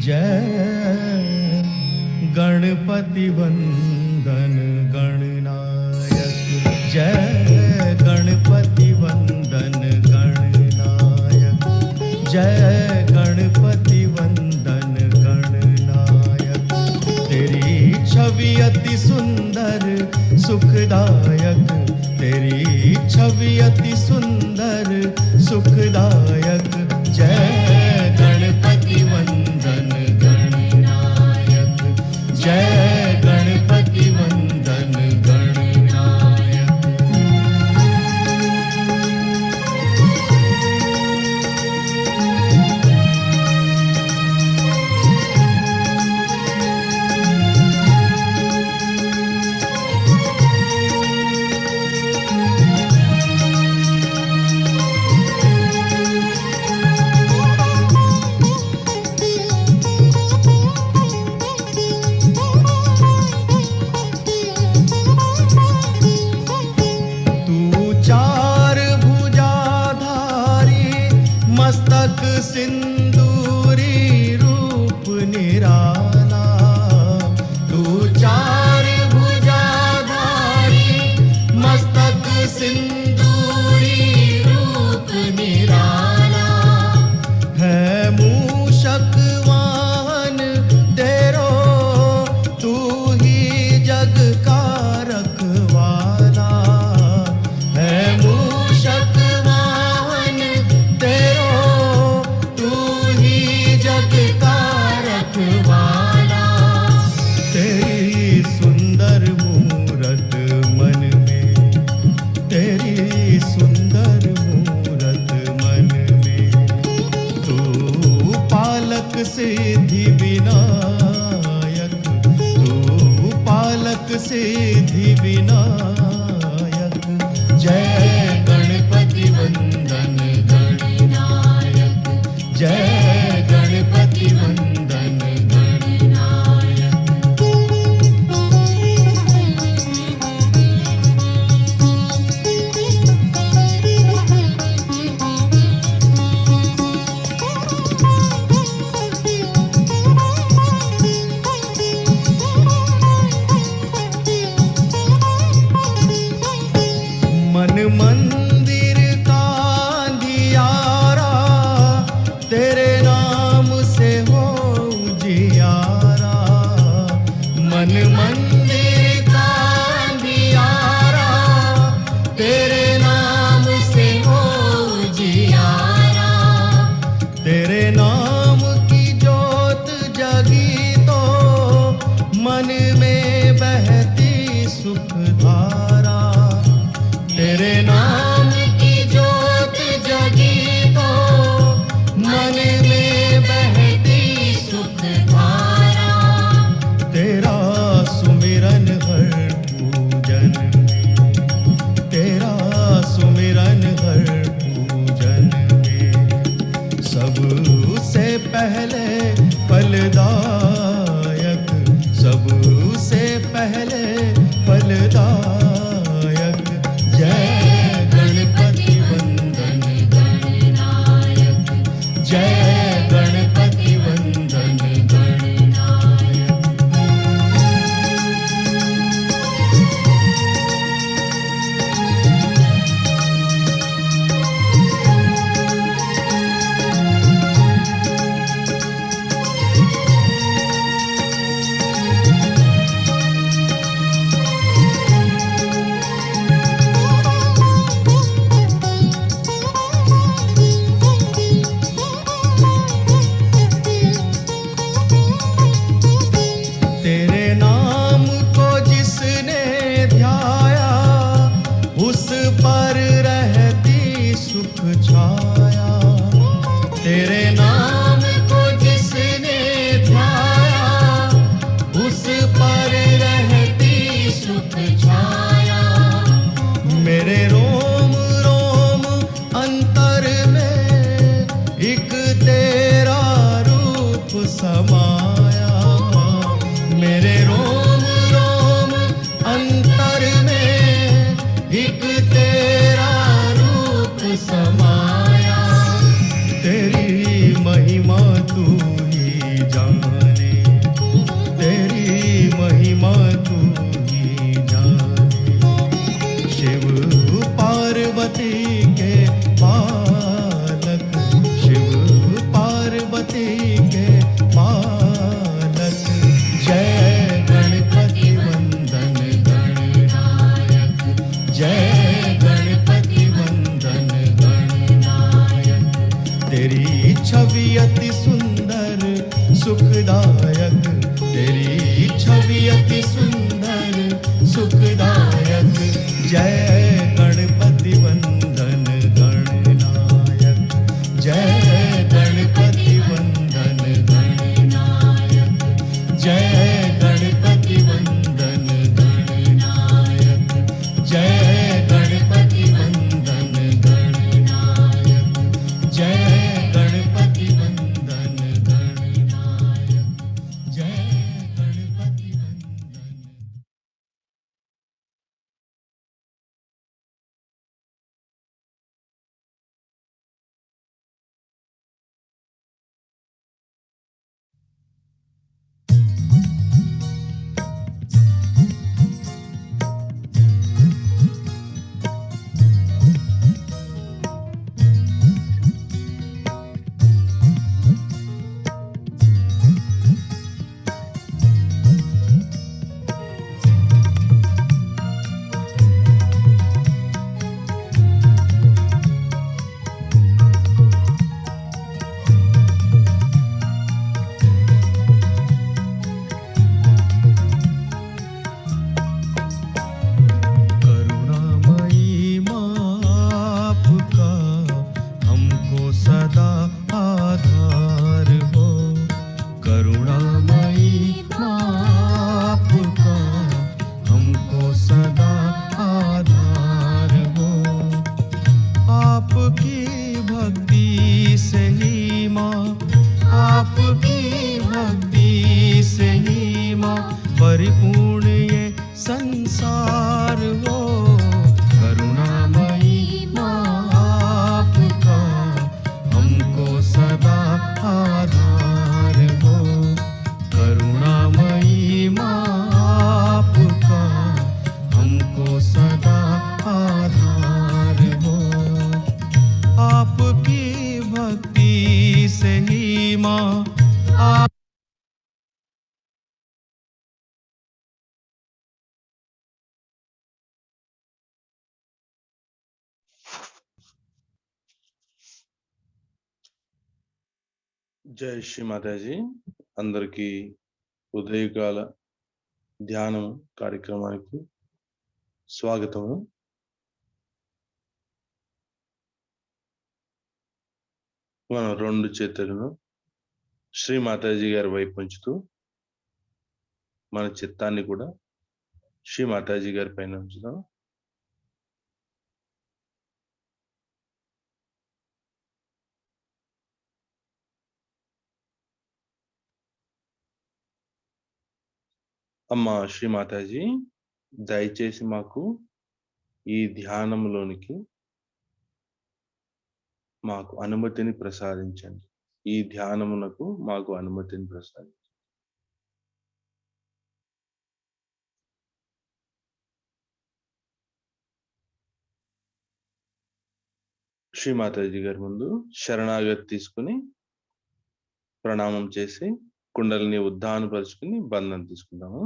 जय गणपति वंदन गणनायक, जय गणपति वंदन गणनायक, जय गणपति वंदन गणनायक। तेरी छवि अति सुंदर सुखदायक, तेरी छवि अति सुंदर सुखदायक। जय गणपति वंदन गणनायक, जय गणपति वंदन गणनायक। मस्तक सिंदूरी रूप निराला, तू चार भुजाधारी मस्तक सिंदूरी रूप निराला। है मूषक वाहन तेरो, तू ही जग का रखवाला। है मूषक वाहन तेरो, तेरी सुंदर मूरत मन में, तेरी सुंदर मूरत मन में। तू पालक सिद्धि विनायक, तू पालक सिद्धि विनायक। जय गणपति वंदन गणनायक, जय गणपति वंदन गणनायक। मन मंदिर का अंधियारा, तेरे नाम से हो उजियारा। मन मंदिर का अंधियारा, तेरे नाम से हो उजियारा। तेरे नाम की जोत जगी तो मन में बहती सुख धारा। तेरे नाम की जोत जगी तो मन में बहती सुख धारा। तेरा सुमिरन हर पूजन में, तेरा सुमिरन हर पूजन में। सबसे पहले फलदायक, सबसे पहले फलदायक। सुखदायक। जय गणपति वंदन गणनायक, जय गणपति वंदन गणनायक, जय गणपति वंदन गणनायक, जय गणपति वंदन गणनायक, जय गणपति वंदन गणनायक, जय गणपति वंदन। करुणामयी माँ आपका हमको सदा आधार हो। करुणामयी माँ आपका हमको सदा आधार हो। आपकी भक्ति से ही माँ, आपकी भक्ति से ही माँ परिपूर्ण ये संसार हो। करुणामयी माँ आपका हमको सदा आधार हो। करुणामयी माँ आपका हमको सदा आधार हो। आपकी भक्ति से ही माँ आप జై శ్రీ మాతాజీ. అందరికీ ఉదయకాల ధ్యానం కార్యక్రమానికి స్వాగతము. మనం రెండు చేతులను శ్రీ మాతాజీ గారి వైపు ఉంచుతూ మన చిత్తాన్ని కూడా శ్రీ మాతాజీ గారి పైన ఉంచుదాం. అమ్మా శ్రీ మాతాజీ, దయచేసి మాకు ఈ ధ్యానంలోనికి మాకు అనుమతిని ప్రసాదించండి. ఈ ధ్యానమునకు మాకు అనుమతిని ప్రసాదించండి. శ్రీ మాతాజీ గారి ముందు శరణాగతి తీసుకుని ప్రణామం చేసి కుండలిని ఉద్ధానపరుచుకుని బంధం తీసుకుందాము.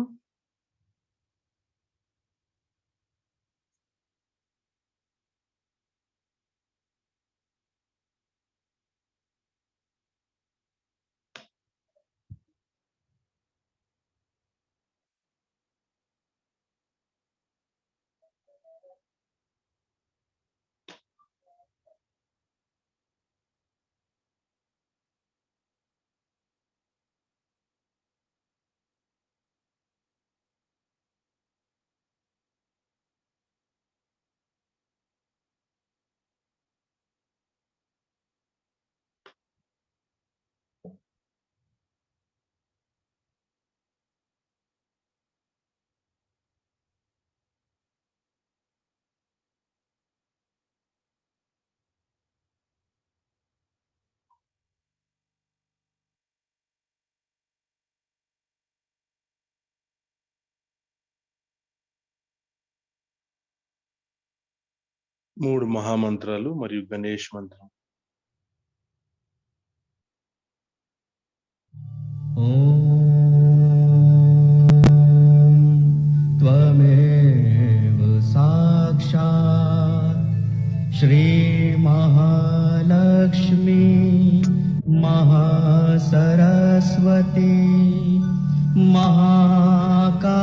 మూడు మహామంత్రాలు మరియు గణేష్ మంత్రం. त्वमेव साक्षात् श्री महालक्ष्मी महासरस्वती महाकाली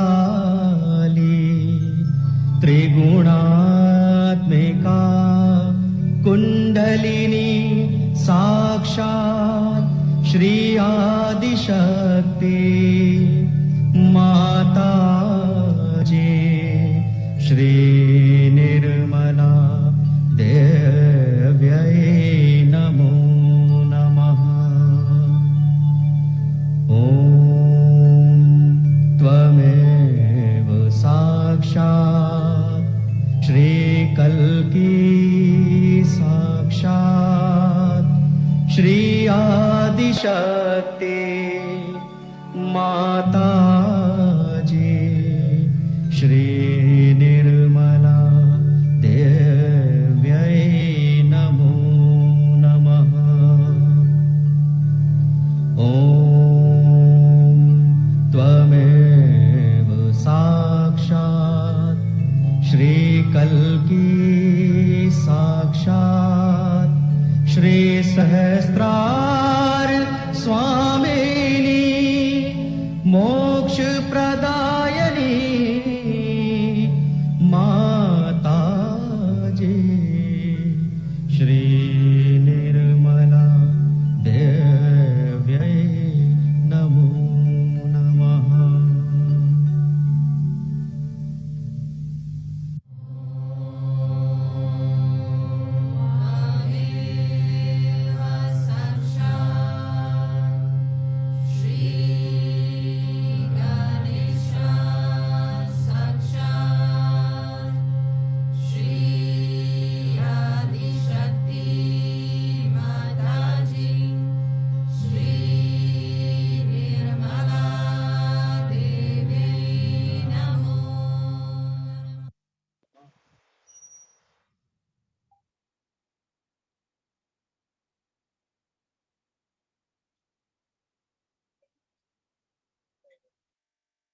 त्रिगुणात्मिका कुंडलिनी साक्षात् श्री आदिशक्ति माता जी श्री निर्मला देव्यै नमो नमः। ॐ त्वमेव साक्षात् श्रीकल्की साक्षात् श्री आदिशक्ति माता जी श्री निर्मला देव्यै नमो नमः। ॐ त्वमेव साक्षात् श्रीकल्की साक्षात् श्री सहस्रार स्वामिनी मोक्ष प्रदायिनी माता जी श्री निर्मला देव्यै नमो नमः।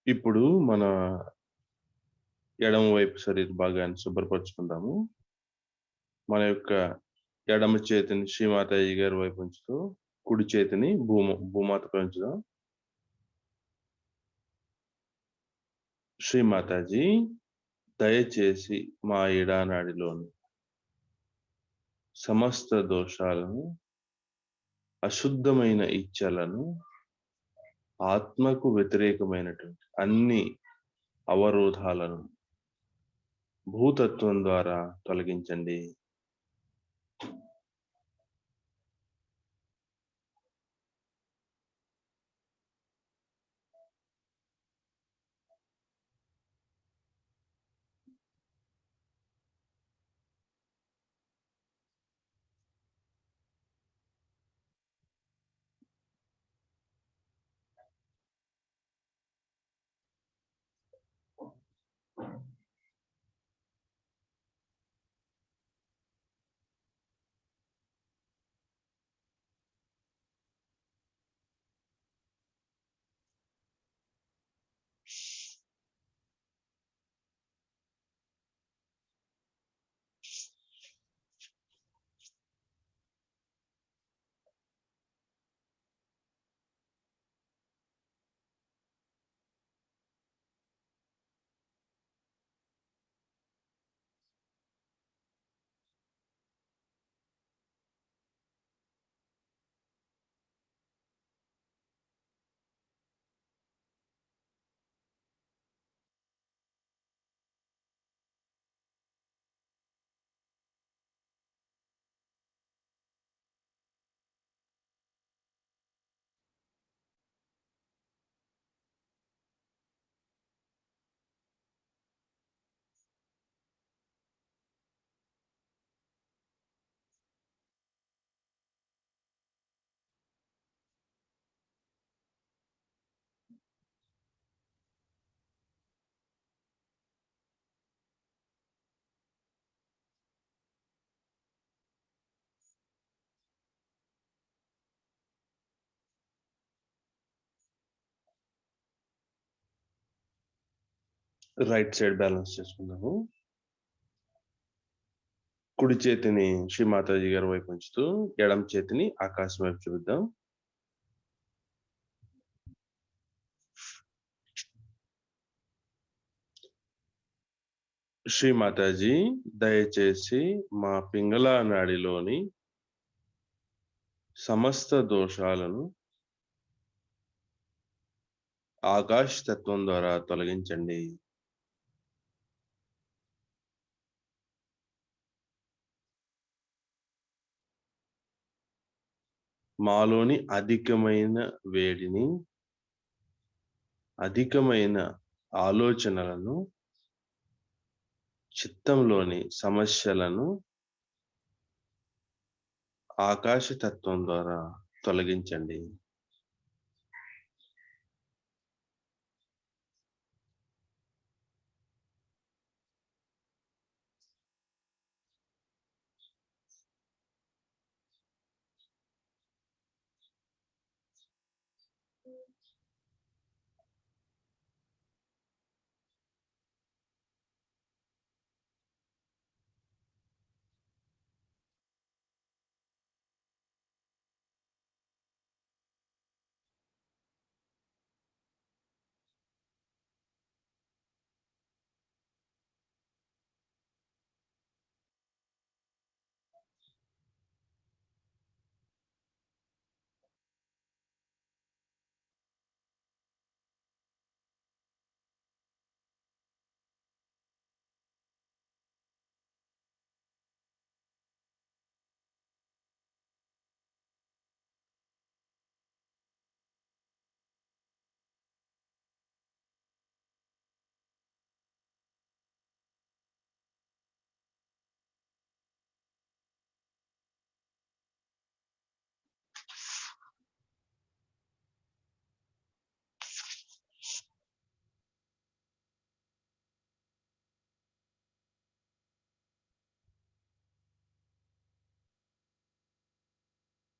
ఇప్పుడు మన ఎడమ వైపు శరీర భాగాన్ని శుభ్రపరచుకుందాము. మన యొక్క ఎడమ చేతిని శ్రీమాతాజీ గారి వైపు ఉంచుతూ కుడి చేతిని భూమాతపై ఉంచుదాం. శ్రీమాతాజీ దయచేసి మా ఎడానాడిలోని సమస్త దోషాలను, అశుద్ధమైన ఇచ్చలను, ఆత్మకు వ్యతిరేకమైనటువంటి అన్ని అవరోధాలను భూతత్వం ద్వారా తొలగించండి. రైట్ సైడ్ బ్యాలెన్స్ చేసుకుందాము. కుడి చేతిని శ్రీ మాతాజీ గారి వైపు ఉంచుతూ ఎడమ చేతిని ఆకాశం వైపు చూద్దాం. శ్రీ మాతాజీ దయచేసి మా పింగళ నాడిలోని సమస్త దోషాలను ఆకాశ తత్వం ద్వారా తొలగించండి. మాలోని అధికమైన వేడిని, అధికమైన ఆలోచనలను, చిత్తంలోని సమస్యలను ఆకాశ తత్వం ద్వారా తొలగించండి.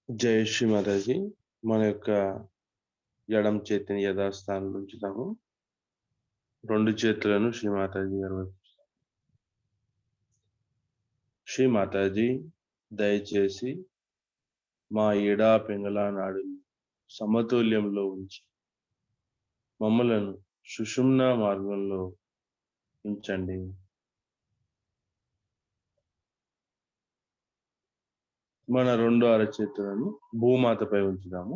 జై శ్రీ మాతాజీ. మన యొక్క ఎడమ చేతిని యథాస్థానంలో ఉంచుతాము. 2 చేతులను శ్రీ మాతాజీ గారి వైపు. శ్రీ మాతాజీ దయచేసి మా ఎడా పింగళ నాడుని సమతుల్యంలో ఉంచి మమ్మలను సుషుమ్నా మార్గంలో ఉంచండి. మన 2 అరచేతులను భూమాతపై ఉంచుదాము.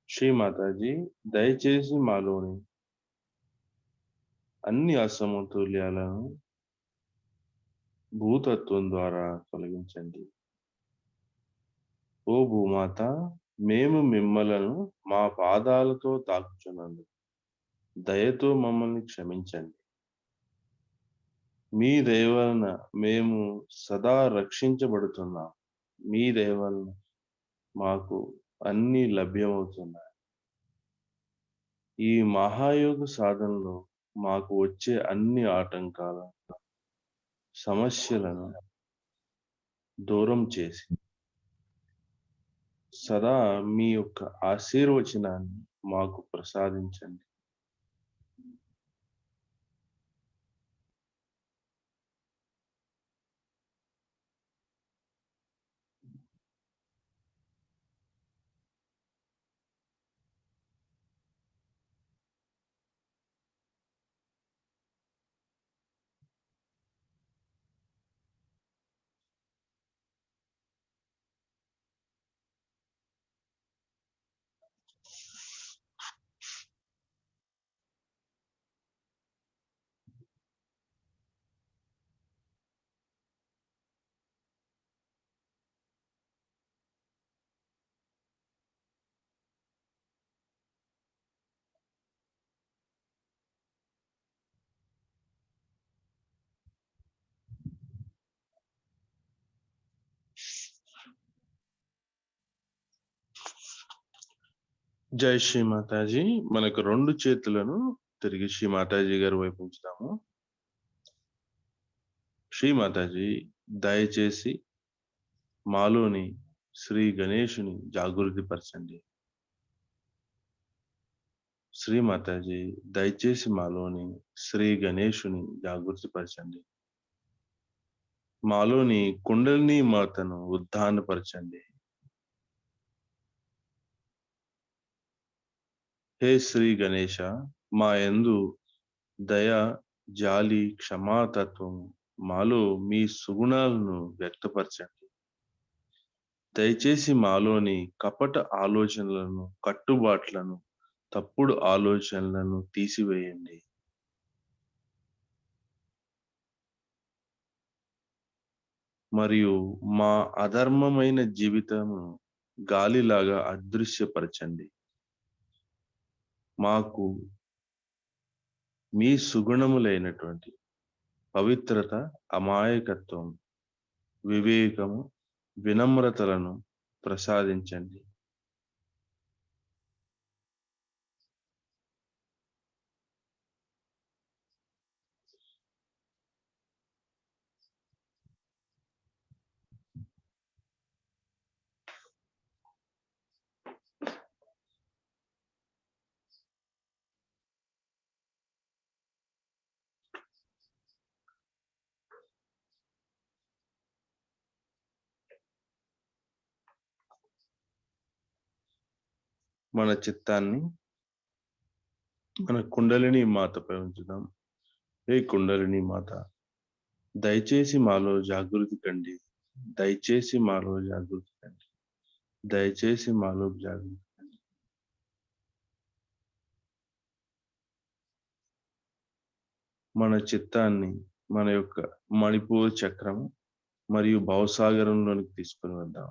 శ్రీ మాతాజీ దయచేసి మాలోని అన్ని అసమతుల్యాలను భూతత్వం ద్వారా తొలగించండి. ఓ భూమాత, మేము మిమ్మలను మా పాదాలతో తాకుచున్నందుకు దయతో మమ్మల్ని క్షమించండి. మీ దయ వలన మేము సదా రక్షించబడుతున్నాం. మీ దయ వలన మాకు అన్ని లభ్యమవుతున్నాయి. ఈ మహాయోగ సాధనలో మాకు వచ్చే అన్ని ఆటంకాల సమస్యలను దూరం చేసి సదా మీ యొక్క ఆశీర్వచనాన్ని మాకు ప్రసాదించండి. జై శ్రీ మాతాజీ. మనకు 2 చేతులను తిరిగి శ్రీ మాతాజీ గారి వైపు ఉంచుతాము. శ్రీ మాతాజీ దయచేసి మాలోని శ్రీ గణేషుని జాగృతి పరచండి. శ్రీ మాతాజీ దయచేసి మాలోని శ్రీ గణేషుని జాగృతి పరచండి. మాలోని కుండలిని మాతను ఉద్ధానపరచండి. హే శ్రీ గణేశ, మా యందు దయ, జాలి, క్షమాతత్వం మాలో మీ సుగుణాలను వ్యక్తపరచండి. దయచేసి మాలోని కపట ఆలోచనలను, కట్టుబాట్లను, తప్పుడు ఆలోచనలను తీసివేయండి. మరియు మా అధర్మమైన జీవితము గాలిలాగా అదృశ్యపరచండి. మాకు మీ సుగుణములైనటువంటి పవిత్రత, అమాయకత్వం, వివేకము, వినమ్రతలను ప్రసాదించండి. మన చిత్తాన్ని మన కుండలిని మాతపై ఉంచుదాం. హే కుండలిని మాత, దయచేసి మాలో జాగృతి కండి. దయచేసి మాలో జాగృతి కండి. దయచేసి మాలో జాగృతి కండి. మన చిత్తాన్ని మన యొక్క మణిపూర్ చక్రము మరియు భవసాగరంలోనికి తీసుకుని వద్దాం.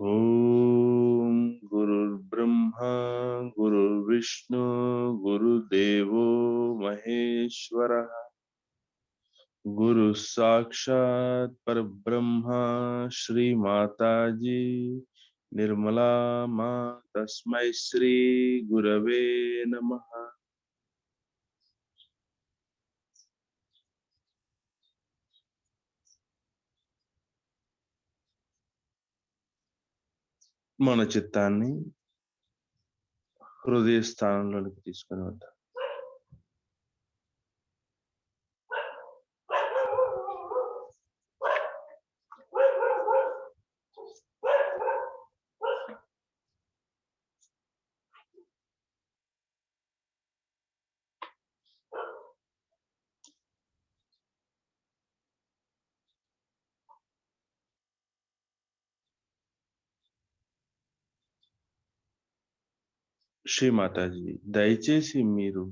ఓం గురుర్బ్రహ్మ గురుర్విష్ణు గురుదేవో మహేశ్వరః గురు సాక్షాత్ పరబ్రహ్మ శ్రీ మాతాజీ నిర్మలా మా తస్మై శ్రీ గురవే నమః. మన చిత్తాన్ని హృదయ స్థానంలోనికి తీసుకుని వద్దాం. శ్రీ మాతాజీ, దయచేసి మీరు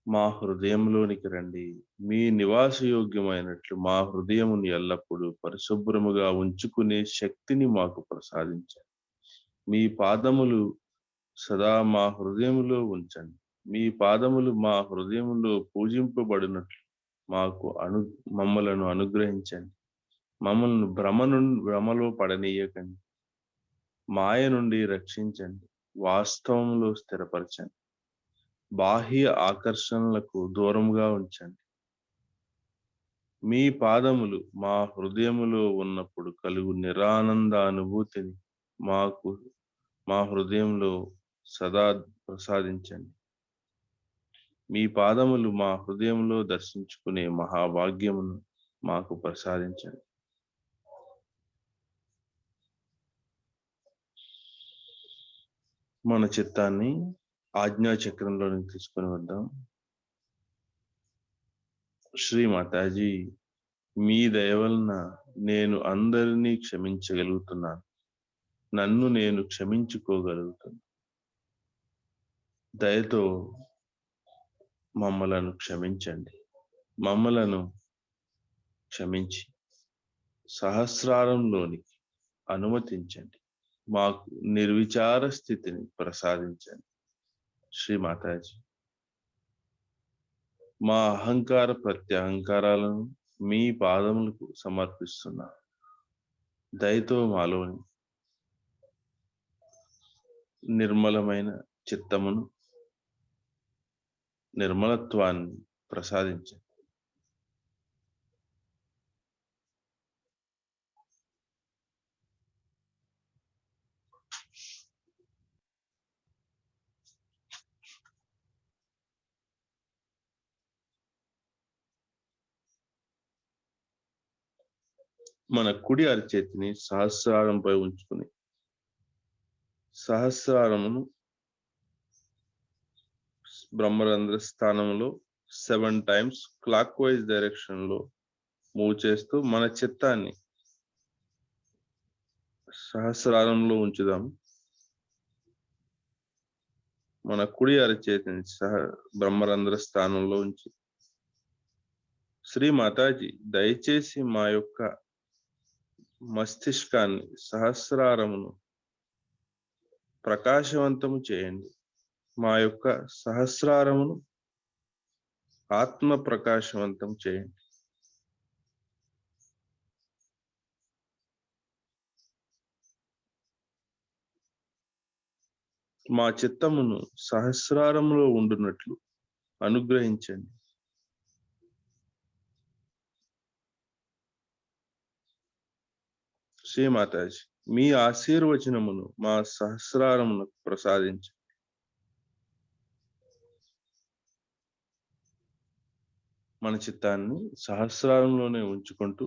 మా హృదయంలోనికి రండి. మీ నివాసయోగ్యమైనట్లు మా హృదయమును ఎల్లప్పుడూ పరిశుభ్రముగా ఉంచుకునే శక్తిని మాకు ప్రసాదించండి. మీ పాదములు సదా మా హృదయములో ఉంచండి. మీ పాదములు మా హృదయములో పూజింపబడినట్లు మమ్మలను అనుగ్రహించండి. మమ్మల్ని భ్రమలో పడనీయకండి. మాయ నుండి రక్షించండి. వాస్తవంలో స్థిరపరచండి. బాహ్య ఆకర్షణలకు దూరంగా ఉంచండి. మీ పాదములు మా హృదయములో ఉన్నప్పుడు కలుగు నిరానంద అనుభూతిని మా హృదయంలో సదా ప్రసాదించండి. మీ పాదములు మా హృదయంలో దర్శించుకునే మహాభాగ్యమును మాకు ప్రసాదించండి. మన చిత్తాన్ని ఆజ్ఞా చక్రంలోనికి తీసుకుని వద్దాం. శ్రీ మాతాజీ, మీ దయ వలన నేను అందరినీ క్షమించగలుగుతున్నాను. నన్ను నేను క్షమించుకోగలుగుతున్నాను. దయతో మమ్మలను క్షమించండి. మమ్మలను క్షమించి సహస్రారంలోనికి అనుమతించండి. మాకు నిర్విచార స్థితిని ప్రసాదించండి. శ్రీ మాతాజీ, మా అహంకార ప్రత్యహంకారాలను మీ పాదములకు సమర్పిస్తున్నాను. దయతో మాలోని నిర్మలమైన చిత్తమును, నిర్మలత్వాన్ని ప్రసాదించండి. మన కుడి అరచేతిని సహస్రారంపై ఉంచుకుని సహస్రారమును బ్రహ్మరంధ్ర స్థానంలో 7 times క్లాక్ వైజ్ డైరెక్షన్ లో మూవ్ చేస్తూ మన చిత్తాన్ని సహస్రారంలో ఉంచుదాం. మన కుడి అరచేతిని బ్రహ్మరంధ్ర స్థానంలో ఉంచి, శ్రీ మాతాజీ దయచేసి మా యొక్క మస్తిష్కాన్ని సహస్రారమును ప్రకాశవంతము చేయండి. మా యొక్క సహస్రారమును ఆత్మ ప్రకాశవంతం చేయండి. మా చిత్తమును సహస్రారములో ఉండునట్లు అనుగ్రహించండి. శ్రీ మాతాజీ మీ ఆశీర్వచనమును మా సహస్రారమును ప్రసాదించండి. మన చిత్తాన్ని సహస్రారంలోనే ఉంచుకుంటూ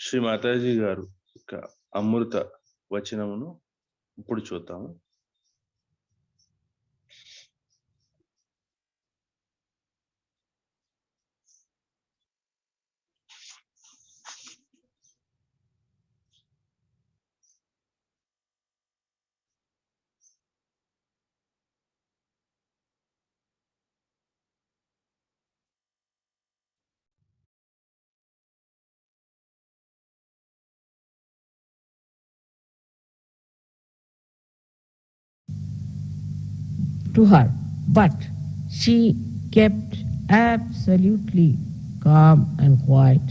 శ్రీ మాతాజీ గారు యొక్క అమృత వచనమును ఇప్పుడు చూద్దాము. To her, but she kept absolutely calm and quiet,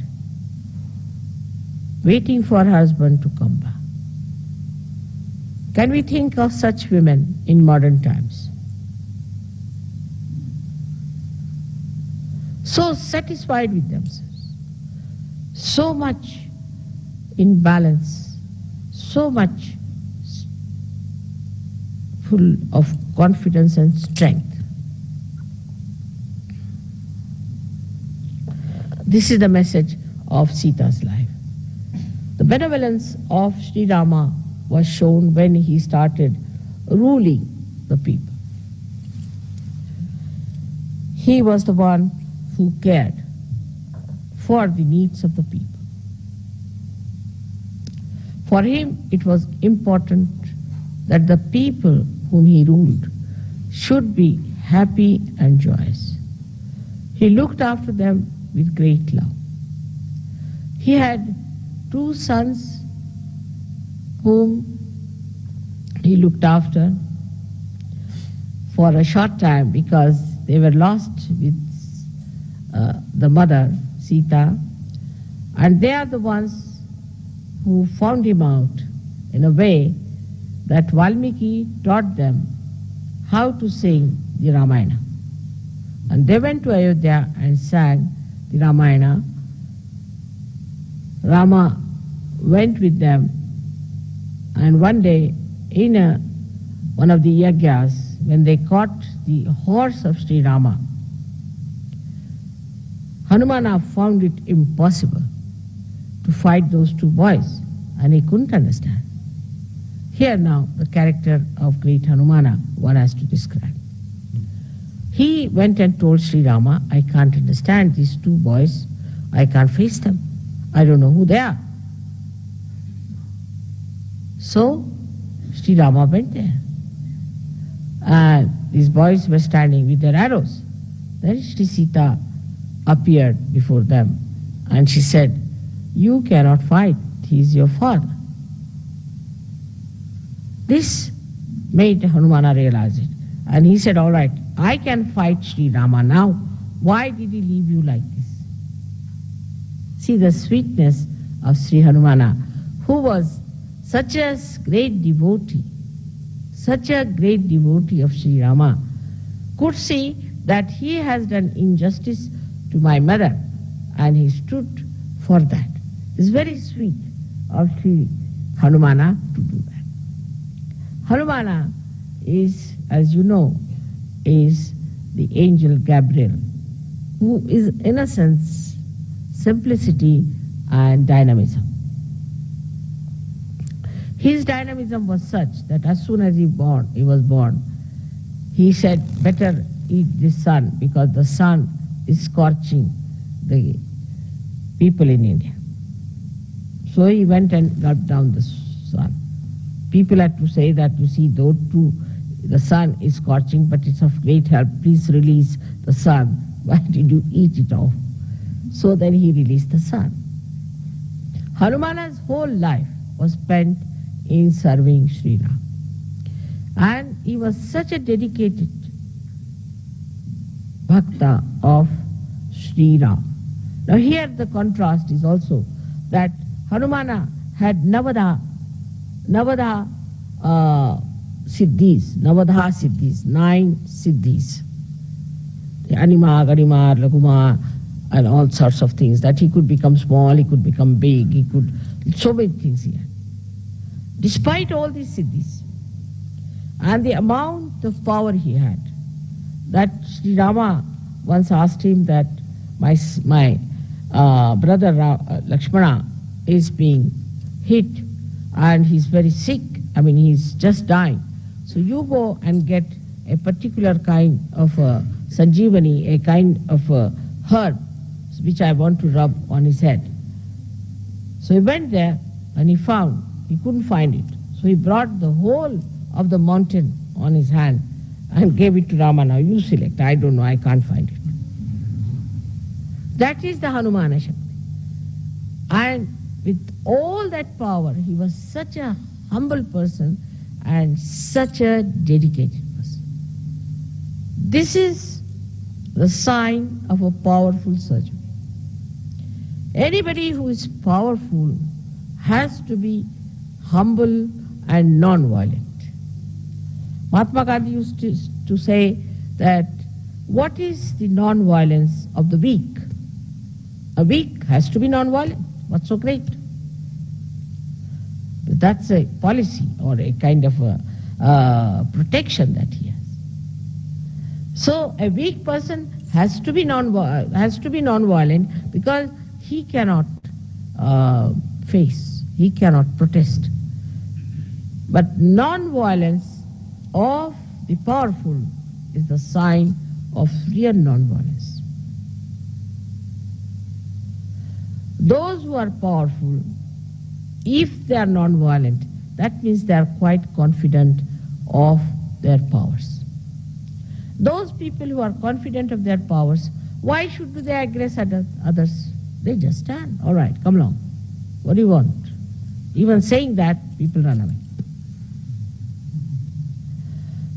waiting for her husband to come back. Can we think of such women in modern times? So satisfied with themselves, so much in balance, so much full of confidence and strength. This is the message of Sita's life. The benevolence of Sri Rama was shown when he started ruling the people. He was the one who cared for the needs of the people. For him, it was important that the people whom he ruled should be happy and joyous. He looked after them with great love. He had 2 sons whom he looked after for a short time because they were lost with the mother, Sita, and they are the ones who found him out in a way that Valmiki taught them how to sing the Ramayana. And they went to Ayodhya and sang the Ramayana. Rama went with them, and one day in one of the yagyas, when they caught the horse of Sri Rama, Hanumana found it impossible to fight those 2 boys, and he couldn't understand. Here now the character of great Hanumana one has to describe. He went and told Sri Rama, I can't understand these 2 boys, I can't face them, I don't know who they are. So Sri Rama went there, and these boys were standing with their arrows. Then Sri Sita appeared before them, and she said, you cannot fight, he is your father. This made Hanumana realize it, and he said, all right, I can fight Sri Rama now. Why did he leave you like this? See the sweetness of Sri Hanumana, who was such a great devotee of Sri Rama, could see that he has done injustice to my mother, and he stood for that. It's very sweet of Sri Hanumana to do that. Hanumana is, as you know, is the angel Gabriel, who is innocence, simplicity and dynamism. His dynamism was such that as soon as he was born, he said, better eat the sun because the sun is scorching the people in India. So he went and got down the sun. People had to say that, you see, though true, the sun is scorching, but it's of great help. Please release the sun. Why did you eat it off? So then he released the sun. Hanumana's whole life was spent in serving Sri Ram. And he was such a dedicated bhakta of Sri Ram. Now here the contrast is also that Hanumana had Navadha siddhis, 9 siddhis. The Anima, Ganima, Laguma, and all sorts of things, that he could become small, he could become big, he could, so many things he had. Despite all these siddhis and the amount of power he had, that Sri Rama once asked him that my brother Lakshmana is being hit and he's very sick, he's just dying. So you go and get a particular kind of sanjeevani, a kind of herb, which I want to rub on his head. So he went there and he couldn't find it. So he brought the whole of the mountain on his hand and gave it to Rama. Now you select. I don't know, I can't find it. That is the Hanumana Shakti. And with all that power, he was such a humble person and such a dedicated person. This is the sign of a powerful surgeon. Anybody who is powerful has to be humble and non-violent. Mahatma Gandhi used to say that what is the non-violence of the weak? A weak has to be non-violent. What's so great? But that's a policy or a kind of a protection that he has. So a weak person has to be non-violent because he cannot face, he cannot protest. But non-violence of the powerful is the sign of real non-violence. Those who are powerful, if they are non-violent, that means they are quite confident of their powers. Those people who are confident of their powers, why should they aggress others? They just stand. All right, come along. What do you want? Even saying that, people run away.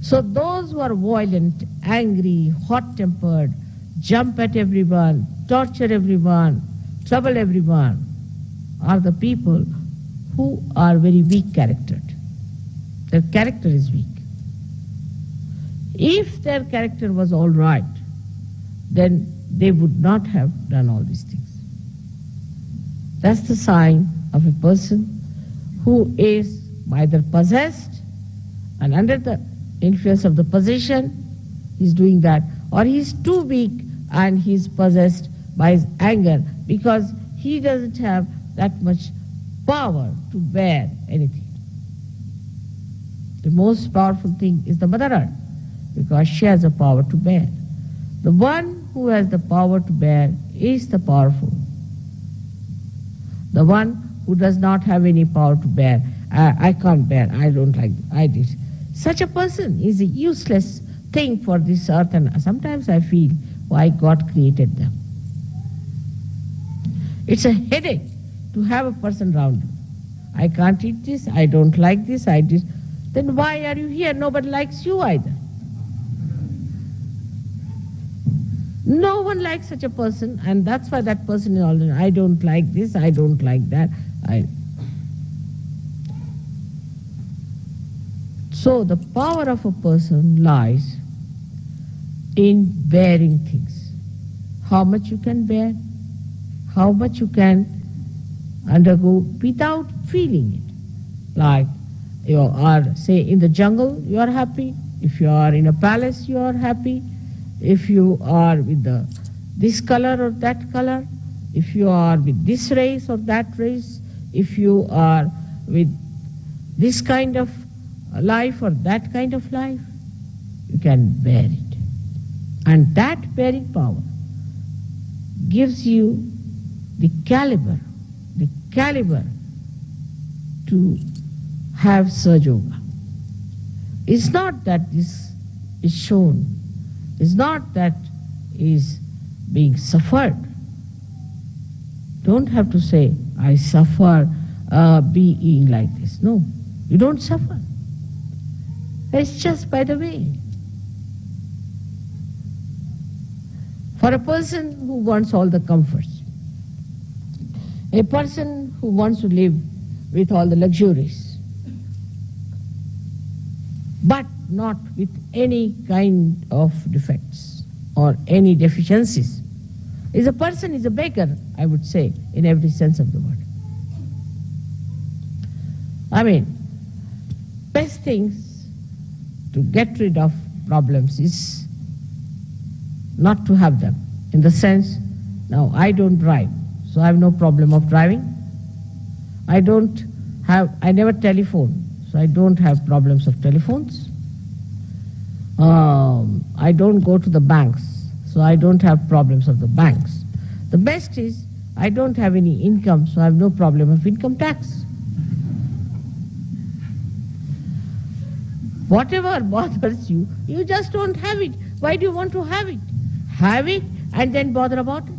So those who are violent, angry, hot-tempered, jump at everyone, torture everyone, trouble everyone, are the people who are very weak-charactered. Their character is weak. If their character was all right, then they would not have done all these things. That's the sign of a person who is either possessed and under the influence of the possession, he's doing that, or he's too weak and he's possessed by his anger because he doesn't have that much power to bear anything. The most powerful thing is the Mother Earth because she has the power to bear. The one who has the power to bear is the powerful. The one who does not have any power to bear, I can't bear, I don't like, I did. Such a person is a useless thing for this earth, and sometimes I feel why God created them. It's a headache to have a person around you. I can't eat this, I don't like this, I did. Then why are you here? Nobody likes you either. No one likes such a person, and that's why that person is always, I don't like this, I don't like that. So the power of a person lies in bearing things. How much you can bear, how much you can undergo without feeling it. Like you are, say, in the jungle, you are happy. If you are in a palace, you are happy. If you are with this color or that color, if you are with this race or that race, if you are with this kind of life or that kind of life, you can bear it. And that bearing power gives you the caliber to have Sahaja Yoga. It's not that this is shown, it's not that is being suffered. Don't have to say, I suffer being like this. No, you don't suffer. It's just by the way. For a person who wants all the comforts, a person who wants to live with all the luxuries, but not with any kind of defects or any deficiencies, is a person, is a beggar, I would say, in every sense of the word. I mean, best things to get rid of problems is not to have them. In the sense, now I don't drive, so I have no problem of driving. I never telephone, so I don't have problems of telephones. I don't go to the banks, so I don't have problems of the banks. The best is, I don't have any income, so I have no problem of income tax. Whatever bothers you, you just don't have it. Why do you want to have it? Have it and then bother about it.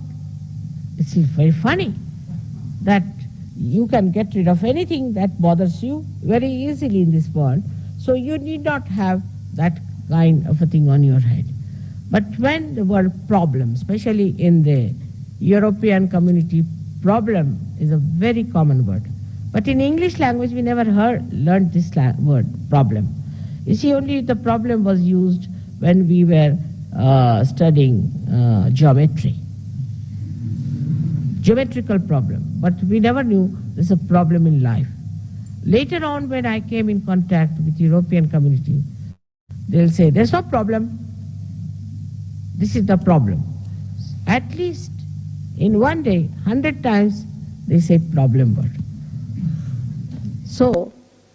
It's very funny that you can get rid of anything that bothers you very easily in this world, so you need not have that kind of a thing on your head. But when the word problem, especially in the European community, problem is a very common word. But in English language, we never learned this word, problem. You see, only the problem was used when we were studying geometry. Geometrical problem. But we never knew there's a problem in life. Later on, when I came in contact with European community, they'll say, there's no problem. This is the problem. At least in one day, 100 times, they say problem word. So,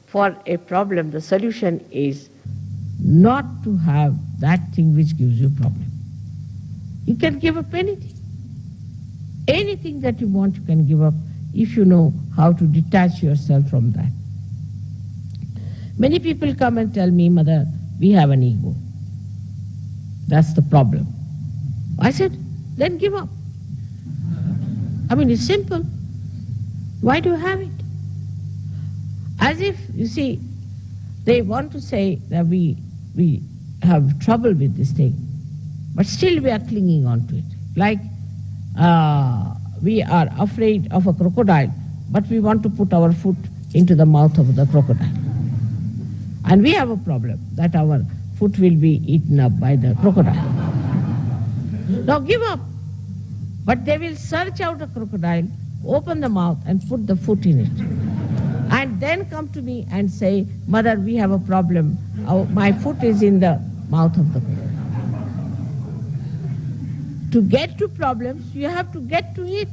for a problem, the solution is not to have that thing which gives you a problem. You can give up anything. Anything that you want, you can give up if you know how to detach yourself from that. Many people come and tell me, Mother, we have an ego. That's the problem. I said, then give up. I mean, it's simple. Why do you have it? As if, you see, they want to say that we have trouble with this thing, but still we are clinging on to it. Like we are afraid of a crocodile, but we want to put our foot into the mouth of the crocodile. And we have a problem that our foot will be eaten up by the crocodile. Now give up. But they will search out a crocodile, open the mouth and put the foot in it. And then come to me and say, Mother, we have a problem. My foot is in the mouth of the crocodile. To get to problems, you have to get to it.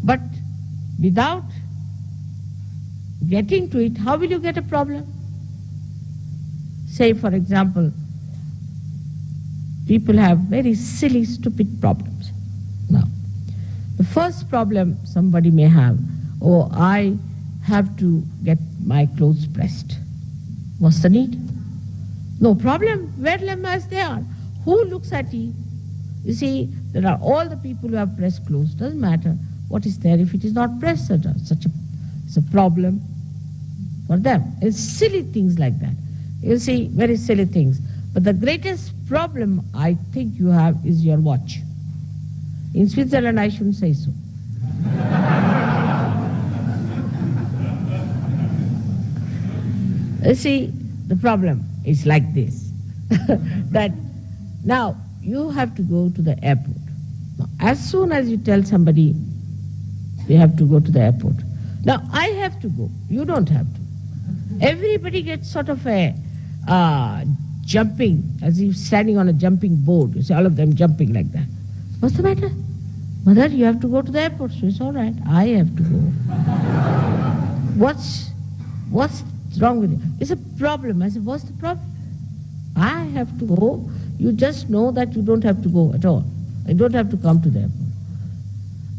But without getting to it, how will you get a problem? Say, for example, people have very silly, stupid problems. Now, the first problem somebody may have, oh, I have to get my clothes pressed. What's the need? No problem, wear them as they are. Who looks at you? You see, there are all the people who have pressed clothes. Doesn't matter what is there if it is not pressed. It's a problem for them. It's silly things like that. You see, very silly things. But the greatest problem I think you have is your watch. In Switzerland, I shouldn't say so. You see, the problem is like this, that now you have to go to the airport. Now, as soon as you tell somebody, we have to go to the airport. Now, I have to go. You don't have to. Everybody gets sort of a jumping, as if standing on a jumping board. You see all of them jumping like that. What's the matter? Mother, you have to go to the airport. So it's all right. I have to go. What's wrong with it? It's a problem. I said, what's the problem? I have to go. You just know that you don't have to go at all. You don't have to come to the airport.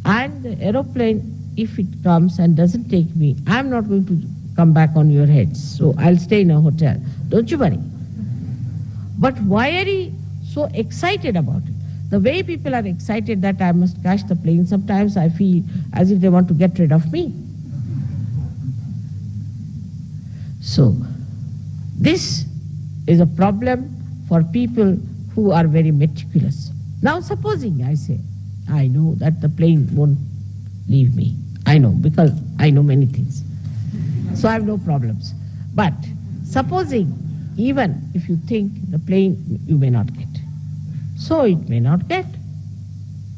And the aeroplane, if it comes and doesn't take me, I'm not going to come back on your heads. So I'll stay in a hotel. Don't you worry. But why are you so excited about it? The way people are excited that I must catch the plane, sometimes I feel as if they want to get rid of me. So, this is a problem for people who are very meticulous. Now, supposing I say, I know that the plane won't leave me. I know, because I know many things. So I have no problems. But supposing, even if you think the plane you may not get, so it may not get.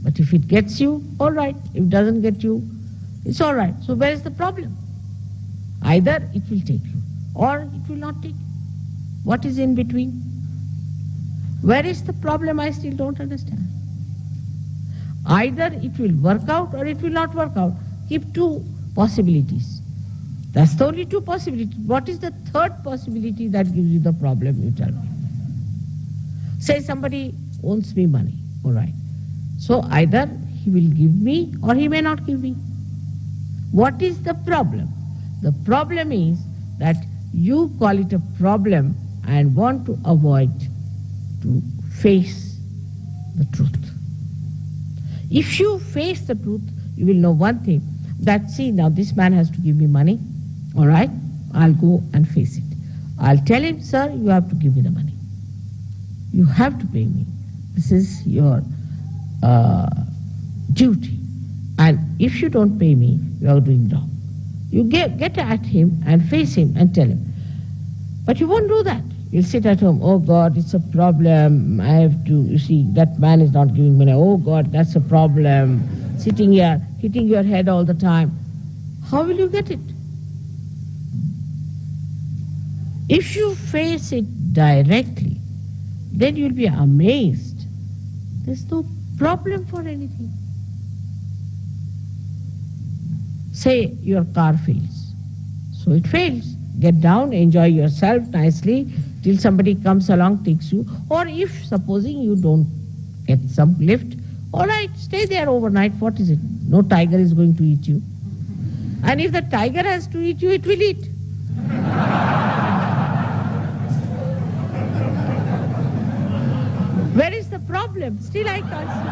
But if it gets you, all right. If it doesn't get you, it's all right. So where is the problem? Either it will take you or it will not take you. What is in between? Where is the problem? I still don't understand. Either it will work out or it will not work out. Keep two possibilities. That's the only two possibilities. What is the third possibility that gives you the problem, you tell me? Say somebody owes me money, all right. So either he will give me or he may not give me. What is the problem? The problem is that you call it a problem and want to avoid to face the truth. If you face the truth, you will know one thing, that see, now this man has to give me money, all right, I'll go and face it. I'll tell him, sir, you have to give me the money. You have to pay me. This is your duty. And if you don't pay me, you are doing wrong. You get at him and face him and tell him. But you won't do that. You'll sit at home, oh God, it's a problem. I have to, you see, that man is not giving money. Oh God, that's a problem. Sitting here, hitting your head all the time. How will you get it? If you face it directly, then you'll be amazed. There's no problem for anything. Say your car fails. So it fails. Get down, enjoy yourself nicely till somebody comes along, takes you. Or if, supposing you don't get some lift, all right, stay there overnight. What is it? No tiger is going to eat you. And if the tiger has to eat you, it will eat. Where is the problem? Still I can't see.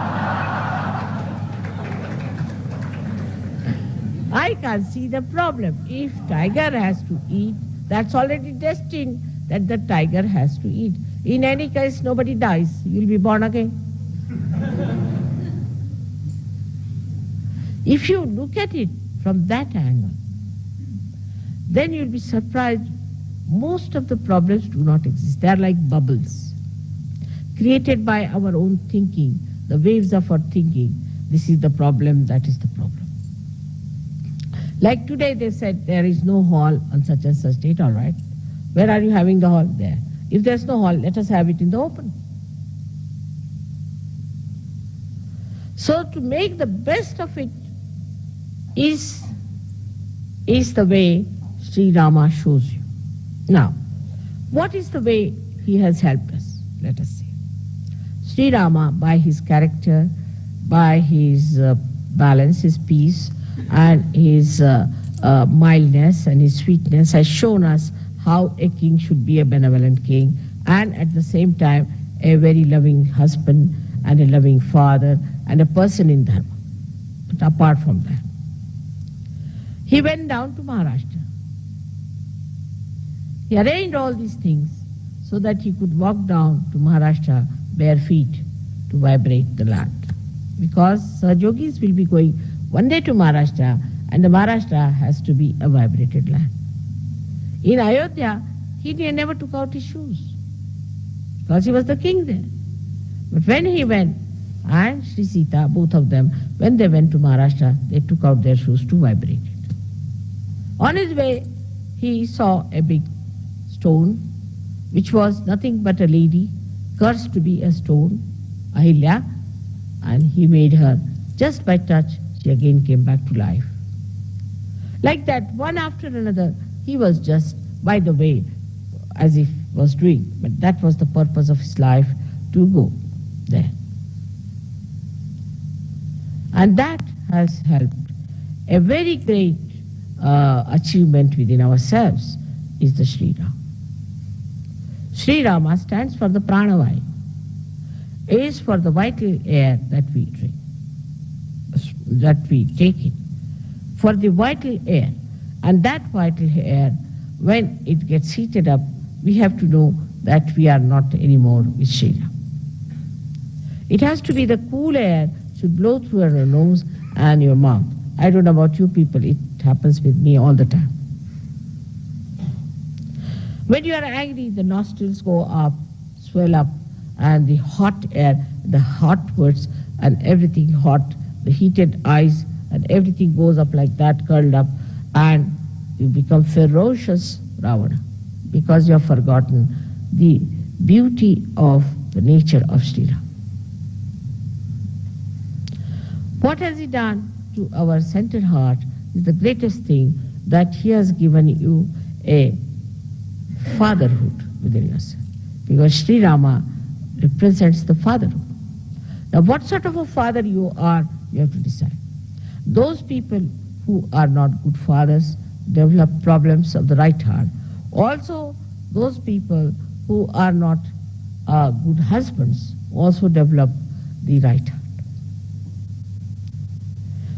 I can't see the problem. If tiger has to eat, that's already destined that the tiger has to eat. In any case, nobody dies. You'll be born again. If you look at it from that angle, then you'll be surprised. Most of the problems do not exist. They are like bubbles, created by our own thinking, the waves of our thinking. This is the problem, that is the problem. Like today they said there is no hall on such and such date, all right. Where are you having the hall? There. If there's no hall, let us have it in the open. So to make the best of it is the way Sri Rama shows you. Now, what is the way he has helped us? Let us see. Sri Rama, by his character, by his balance, his peace, and his mildness and his sweetness, has shown us how a king should be a benevolent king, and at the same time a very loving husband and a loving father and a person in Dharma. But apart from that, he went down to Maharashtra. He arranged all these things so that he could walk down to Maharashtra bare feet to vibrate the land. Because Sahajogis will be going one day to Maharashtra, and the Maharashtra has to be a vibrated land. In Ayodhya, he never took out his shoes because he was the king there. But when he went, and Sri Sita, both of them, when they went to Maharashtra, they took out their shoes to vibrate it. On his way, he saw a big stone, which was nothing but a lady, cursed to be a stone, Ahilya, and he made her, just by touch, she again came back to life. Like that, one after another, he was just by the way, as if was doing, but that was the purpose of his life, to go there. And that has helped. A very great achievement within ourselves is the Sri Rama. Sri Rama stands for the pranavayu. A is for the vital air that we drink, that we take in. For the vital air. And that vital air, when it gets heated up, we have to know that we are not anymore with Sri Rama. It has to be the cool air should blow through your nose and your mouth. I don't know about you people, it happens with me all the time. When you are angry, the nostrils go up, swell up, and the hot air, the hot words and everything hot, the heated eyes and everything goes up like that, curled up, and you become ferocious Ravana because you have forgotten the beauty of the nature of Sri Rama. What has he done to our centered heart is the greatest thing, that he has given you a fatherhood within yourself. Because Sri Rama represents the fatherhood. Now what sort of a father you are, you have to decide. Those people who are not good fathers develop problems of the right heart. Also, those people who are not good husbands also develop the right heart.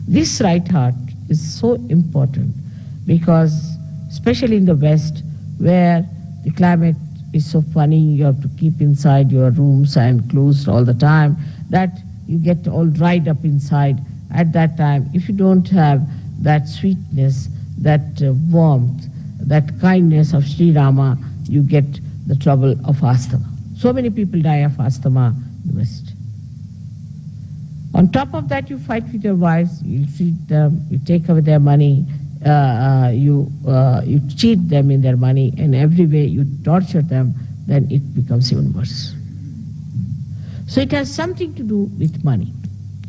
This right heart is so important because, especially in the West, where the climate is so funny, you have to keep inside your rooms and closed all the time, that you get all dried up inside. At that time, if you don't have that sweetness, that warmth, that kindness of Sri Rama, you get the trouble of asthma. So many people die of asthma in the West. On top of that, you fight with your wives, you treat them, you take away their money, you cheat them in their money, in every way you torture them, then it becomes even worse. So it has something to do with money,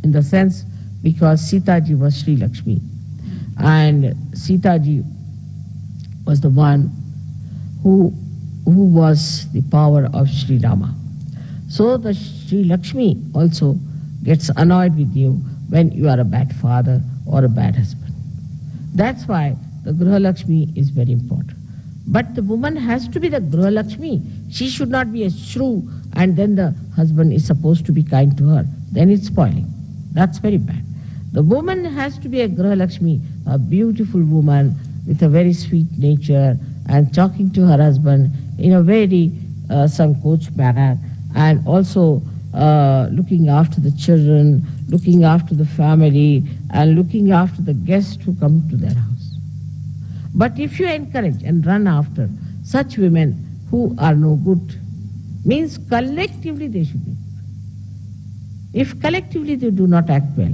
in the sense because Sitaji was Sri Lakshmi, and Sitaji was the one who was the power of Sri Rama. So the Sri Lakshmi also gets annoyed with you when you are a bad father or a bad husband. That's why the Griha Lakshmi is very important. But the woman has to be the Griha Lakshmi. She should not be a shrew and then the husband is supposed to be kind to her. Then it's spoiling. That's very bad. The woman has to be a Griha Lakshmi, a beautiful woman with a very sweet nature and talking to her husband in a very sankoch manner, and also looking after the children, looking after the family, and looking after the guests who come to their house. But if you encourage and run after such women who are no good, means collectively they should be good. If collectively they do not act well,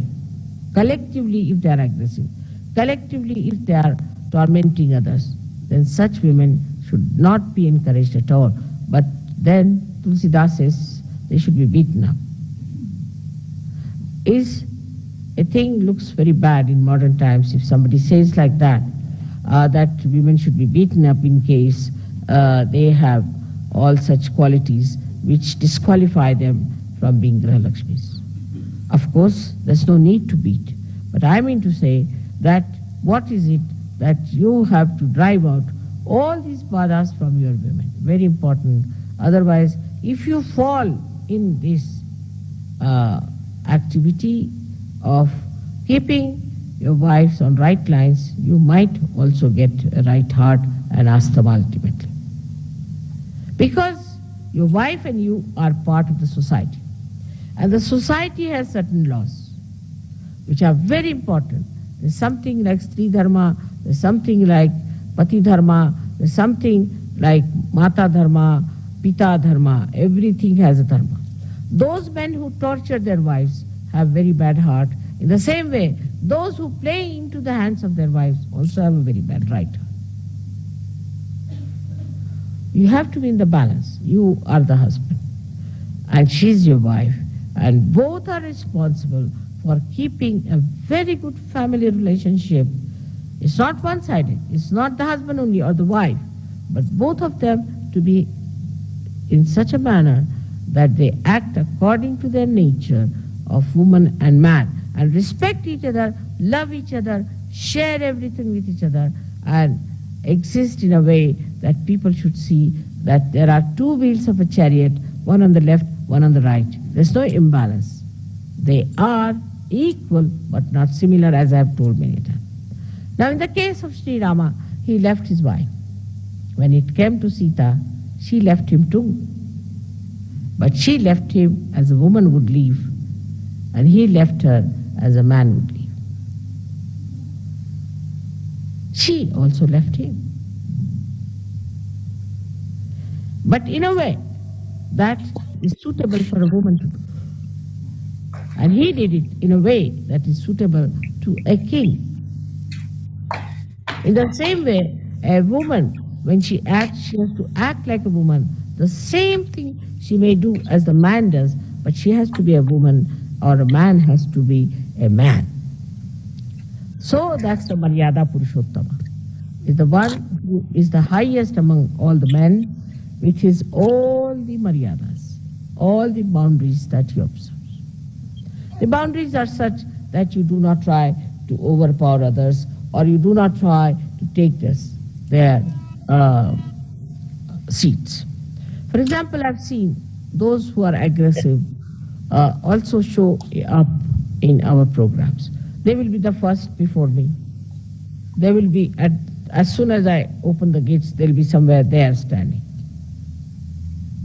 collectively if they are aggressive, collectively if they are tormenting others, then such women should not be encouraged at all. But then Tulsidas says they should be beaten up. Is a thing looks very bad in modern times if somebody says like that, that women should be beaten up in case they have all such qualities which disqualify them from being Griha Lakshmis. Of course, there's no need to beat. But I mean to say that what is it that you have to drive out all these badhas from your women. Very important. Otherwise, if you fall in this activity of keeping your wives on right lines, you might also get a right heart and asthma ultimately. Because your wife and you are part of the society. And the society has certain laws which are very important. There's something like Stri Dharma, there's something like Pati Dharma, there's something like Mata Dharma, Pita Dharma. Everything has a dharma. Those men who torture their wives have very bad heart. In the same way, those who play into the hands of their wives also have a very bad right heart. You have to be in the balance. You are the husband and she's your wife, and both are responsible for keeping a very good family relationship It's not one-sided. It's not the husband only or the wife, but both of them to be in such a manner that they act according to their nature of woman and man and respect each other, love each other, share everything with each other, and exist in a way that people should see that there are two wheels of a chariot, one on the left, one on the right. There's no imbalance. They are equal but not similar, as I have told many times. Now in the case of Sri Rama, he left his wife. When it came to Sita, she left him too. But she left him as a woman would leave, and he left her as a man would leave. She also left him. But in a way that is suitable for a woman to do. And he did it in a way that is suitable to a king. In the same way, a woman, when she acts, she has to act like a woman. The same thing she may do as the man does, but she has to be a woman, or a man has to be a man. So that's the Maryada Purushottama. Is the one who is the highest among all the men, which is all the Maryadas, all the boundaries that he observes. The boundaries are such that you do not try to overpower others, or you do not try to take their seats. For example, I've seen those who are aggressive also show up in our programs. They will be the first before me. They will be, as soon as I open the gates, they'll be somewhere there standing.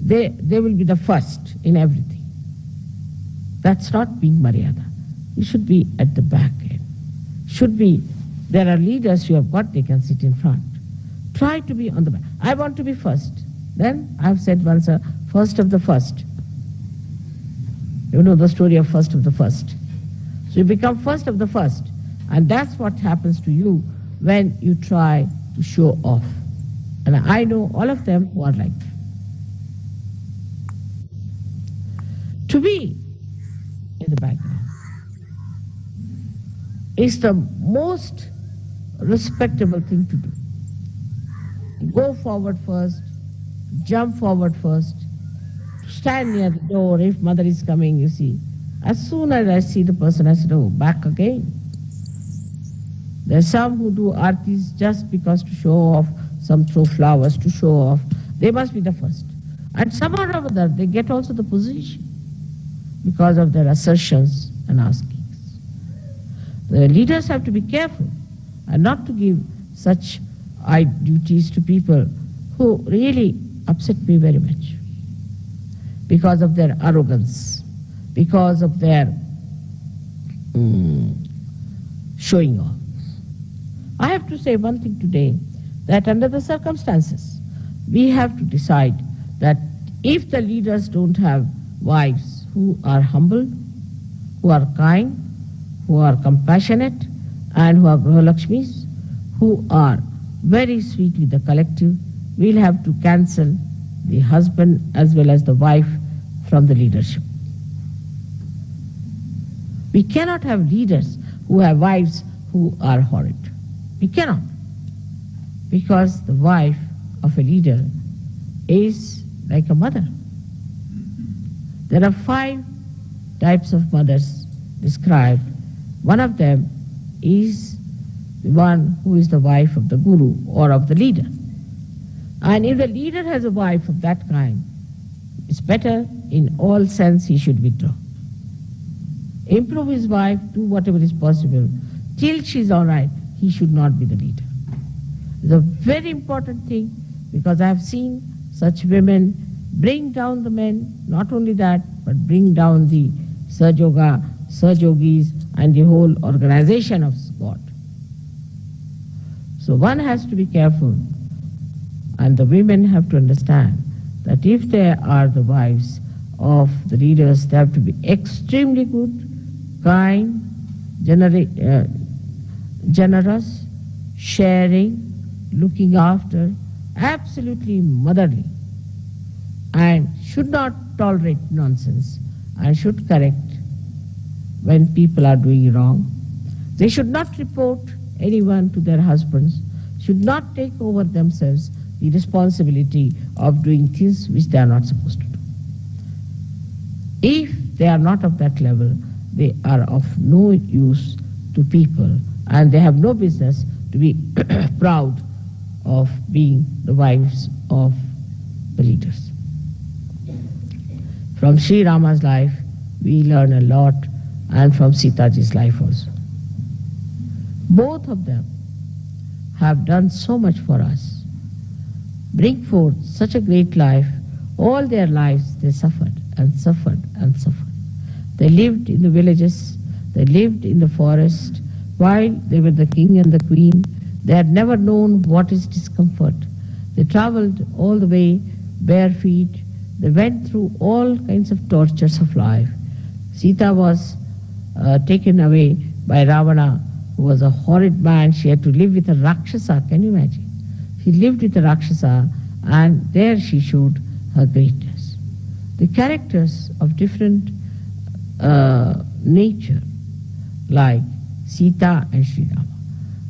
They will be the first in everything. That's not being Maryada. You should be at the back end. Should be, there are leaders you have got, they can sit in front. Try to be on the back. I want to be first. Then I've said once, first of the first. You know the story of first of the first. So you become first of the first. And that's what happens to you when you try to show off. And I know all of them who are like that. To be in the background is the most respectable thing to do. Go forward first, jump forward first, stand near the door. If mother is coming, you see. As soon as I see the person, I say, oh, back again. There are some who do artis just because to show off, some throw flowers to show off. They must be the first. And somehow or other, they get also the position because of their assertions and askings. The leaders have to be careful and not to give such duties to people who really upset me very much because of their arrogance, because of their showing off. I have to say one thing today, that under the circumstances, we have to decide that if the leaders don't have wives who are humble, who are kind, who are compassionate, and who are Gahalakshmis, who are very sweet with the collective, we'll have to cancel the husband as well as the wife from the leadership. We cannot have leaders who have wives who are horrid. We cannot. Because the wife of a leader is like a mother. There are 5 types of mothers described. One of them is the one who is the wife of the guru or of the leader. And if the leader has a wife of that kind, it's better in all sense he should withdraw. Improve his wife, do whatever is possible. Till she's all right, he should not be the leader. It's a very important thing because I have seen such women bring down the men, not only that, but bring down the Sahaja, Sahajogis and the whole organization of God. So one has to be careful, and the women have to understand that if they are the wives of the leaders, they have to be extremely good, kind, generous, sharing, looking after, absolutely motherly, and should not tolerate nonsense and should correct when people are doing wrong. They should not report anyone to their husbands should not take over themselves the responsibility of doing things which they are not supposed to do. If they are not of that level, they are of no use to people, and they have no business to be proud of being the wives of the leaders. From Sri Rama's life, we learn a lot, and from Sitaji's life also. Both of them have done so much for us, bring forth such a great life. All their lives they suffered and suffered and suffered. They lived in the villages, they lived in the forest. While they were the king and the queen, they had never known what is discomfort. They traveled all the way bare feet. They went through all kinds of tortures of life. Sita was taken away by Ravana, who was a horrid man. She had to live with a Rakshasa. Can you imagine? She lived with a Rakshasa, and there she showed her greatness. The characters of different nature, like Sita and Sri Rama,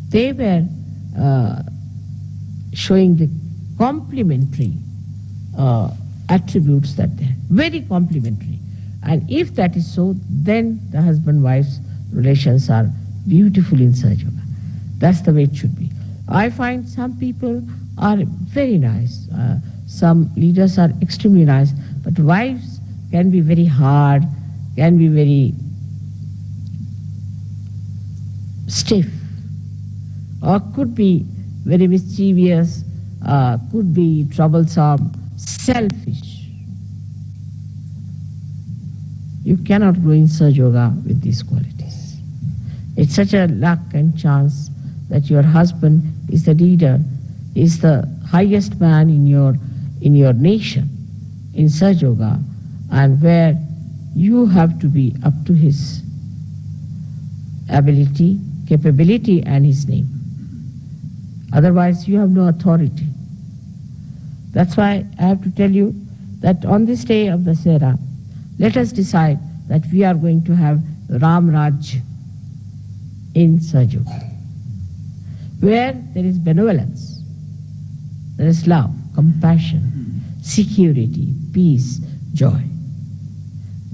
they were showing the complementary attributes that they had, very complementary. And if that is so, then the husband-wife's relations are beautiful in Sahaja Yoga. That's the way it should be. I find some people are very nice. Some leaders are extremely nice, but wives can be very hard, can be very stiff, or could be very mischievous, could be troublesome, selfish. You cannot grow in Sahaja Yoga with these qualities. It's such a luck and chance that your husband is the leader, is the highest man in your nation, in Sahaja Yoga, and where you have to be up to his ability, capability, and his name. Otherwise, you have no authority. That's why I have to tell you that on this day of Dasera, let us decide that we are going to have Ram Raj in Sahaja Yoga, where there is benevolence, there is love, compassion, security, peace, joy,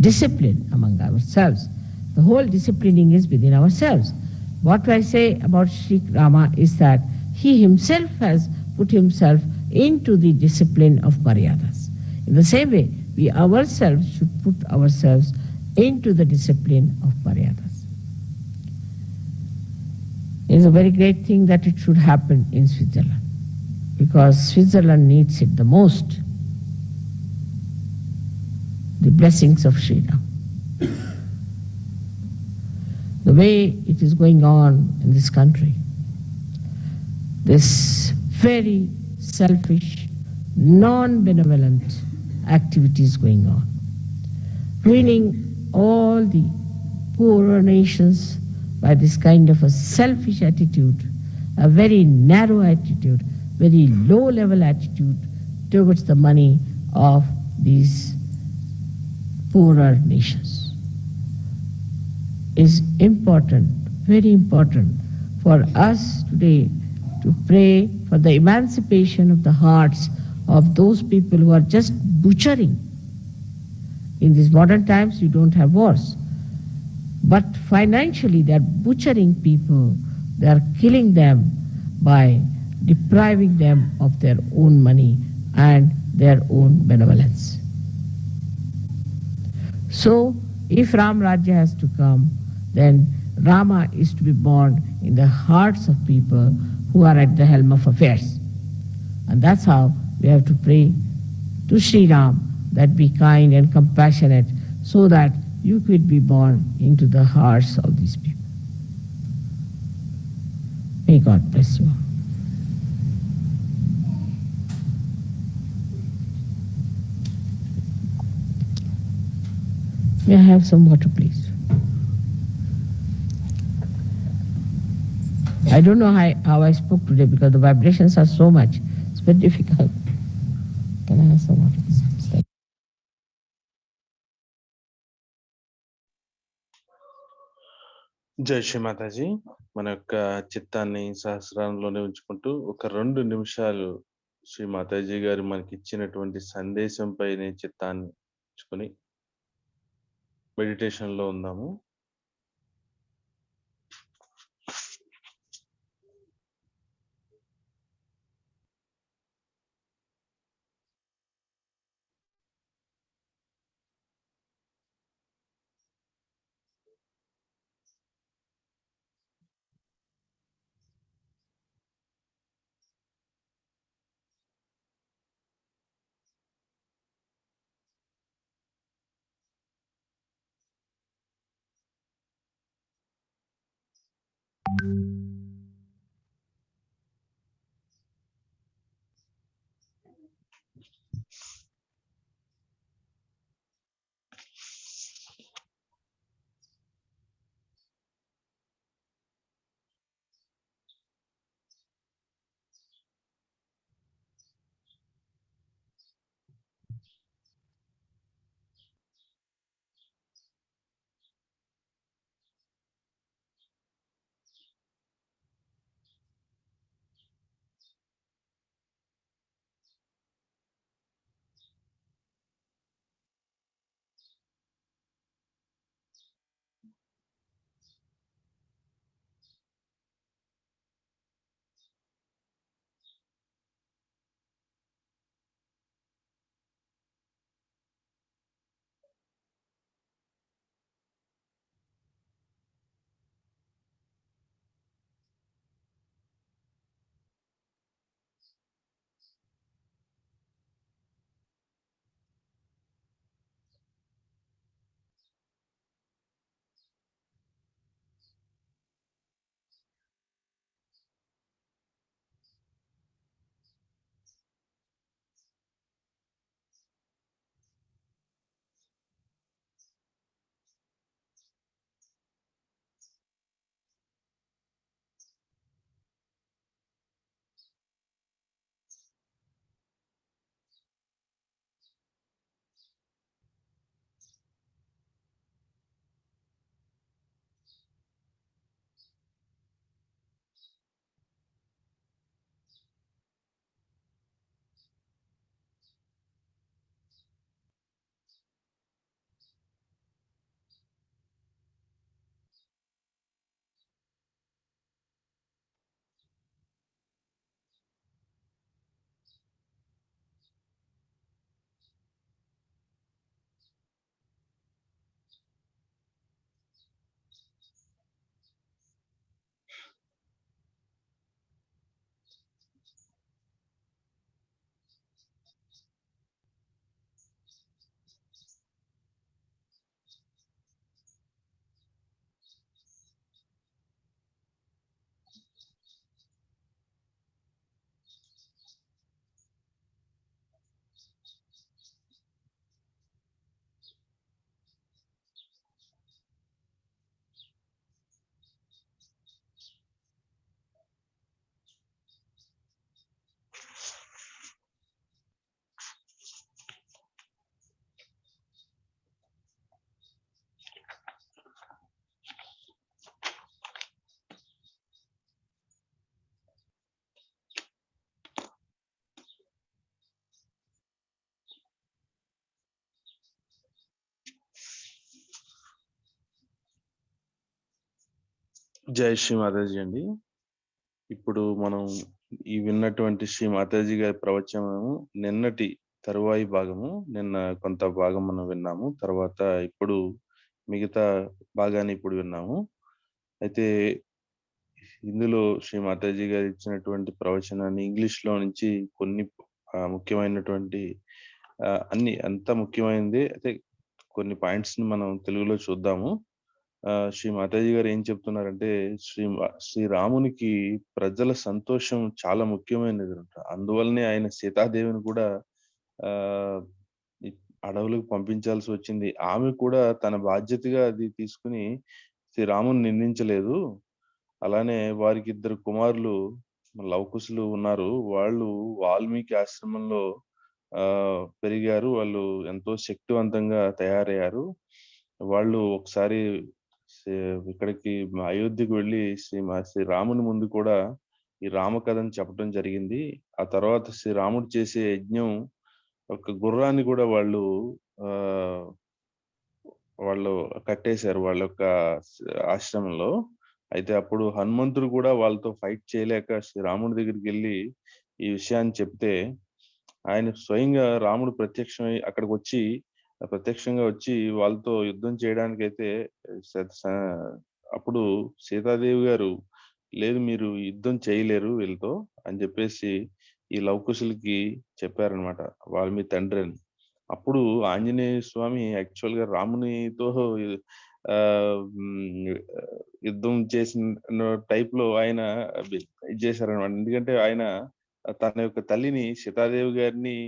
discipline among ourselves. The whole disciplining is within ourselves. What I say about Sri Rama is that he himself has put himself into the discipline of Maryadas. In the same way, we ourselves should put ourselves into the discipline of Maryadas. It is a very great thing that it should happen in Switzerland, because Switzerland needs it the most. The blessings of Sri Ram. The way it is going on in this country, this very selfish, non-benevolent activities going on, ruining all the poorer nations by this kind of a selfish attitude, a very narrow attitude, very low-level attitude towards the money of these poorer nations. Is important, very important for us today to pray for the emancipation of the hearts of those people who are just butchering. In these modern times, you don't have wars. But financially, they are butchering people. They are killing them by depriving them of their own money and their own benevolence. So, if Ram Rajya has to come, then Rama is to be born in the hearts of people who are at the helm of affairs. And that's how we have to pray to Sri Ram that be kind and compassionate, so that you could be born into the hearts of these people. May God bless you all. May I have some water, please? I don't know how I spoke today, because the vibrations are so much. It's very difficult. Can I have some water, please? జై శ్రీ మాతాజీ. మన యొక్క చిత్తాన్ని సహస్రారంలోనే ఉంచుకుంటూ ఒక 2 నిమిషాలు శ్రీ మాతాజీ గారు మనకి ఇచ్చినటువంటి సందేశం పైనే చిత్తాన్ని ఉంచుకొని మెడిటేషన్ లో ఉందాము. జై శ్రీ మాతాజీ అండి. ఇప్పుడు మనం ఈ విన్నటువంటి శ్రీ మాతాజీ గారి ప్రవచనము నిన్నటి తరువాయి భాగము. నిన్న కొంత భాగం మనం విన్నాము. తర్వాత ఇప్పుడు మిగతా భాగాన్ని ఇప్పుడు విన్నాము. అయితే ఇందులో శ్రీ మాతాజీ గారు ఇచ్చినటువంటి ప్రవచనాన్ని ఇంగ్లీష్ లో నుంచి కొన్ని ముఖ్యమైనటువంటి అన్ని అంత ముఖ్యమైనది అయితే కొన్ని పాయింట్స్ ని మనం తెలుగులో చూద్దాము. శ్రీ మాతాజీ గారు ఏం చెప్తున్నారంటే శ్రీరామునికి ప్రజల సంతోషం చాలా ముఖ్యమైనది అంట. అందువల్లనే ఆయన సీతాదేవిని కూడా ఆ ఈ అడవులకు పంపించాల్సి వచ్చింది. ఆమె కూడా తన బాధ్యతగా అది తీసుకుని శ్రీరాముని నిందించలేదు. అలానే వారికి 2 కుమారులు లవకుశులు ఉన్నారు. వాళ్ళు వాల్మీకి ఆశ్రమంలో పెరిగారు. వాళ్ళు ఎంతో శక్తివంతంగా తయారయ్యారు. వాళ్ళు ఒకసారి ఇక్కడికి అయోధ్యకు వెళ్ళి శ్రీ రాముని ముందు కూడా ఈ రామకథను చెప్పడం జరిగింది. ఆ తర్వాత శ్రీరాముడు చేసే యజ్ఞం ఒక గుర్రాన్ని కూడా వాళ్ళు కట్టేశారు వాళ్ళ యొక్క ఆశ్రమంలో. అయితే అప్పుడు హనుమంతుడు కూడా వాళ్ళతో ఫైట్ చేయలేక శ్రీరాముడి దగ్గరికి వెళ్ళి ఈ విషయాన్ని చెప్తే, ఆయన స్వయంగా రాముడు ప్రత్యక్షంగా వచ్చి వాళ్ళతో యుద్ధం చేయడానికైతే అప్పుడు సీతాదేవి గారు, లేదు మీరు యుద్ధం చేయలేరు వీళ్ళతో అని చెప్పేసి ఈ లవకుశులకి చెప్పారనమాట, వాళ్ళ మీ తండ్రి అని. అప్పుడు ఆంజనేయ స్వామి యాక్చువల్ గా రామునితో ఆ యుద్ధం చేసిన టైప్ లో ఆయన ఇది చేశారనమాట. ఎందుకంటే ఆయన తన యొక్క తల్లిని సీతాదేవి గారిని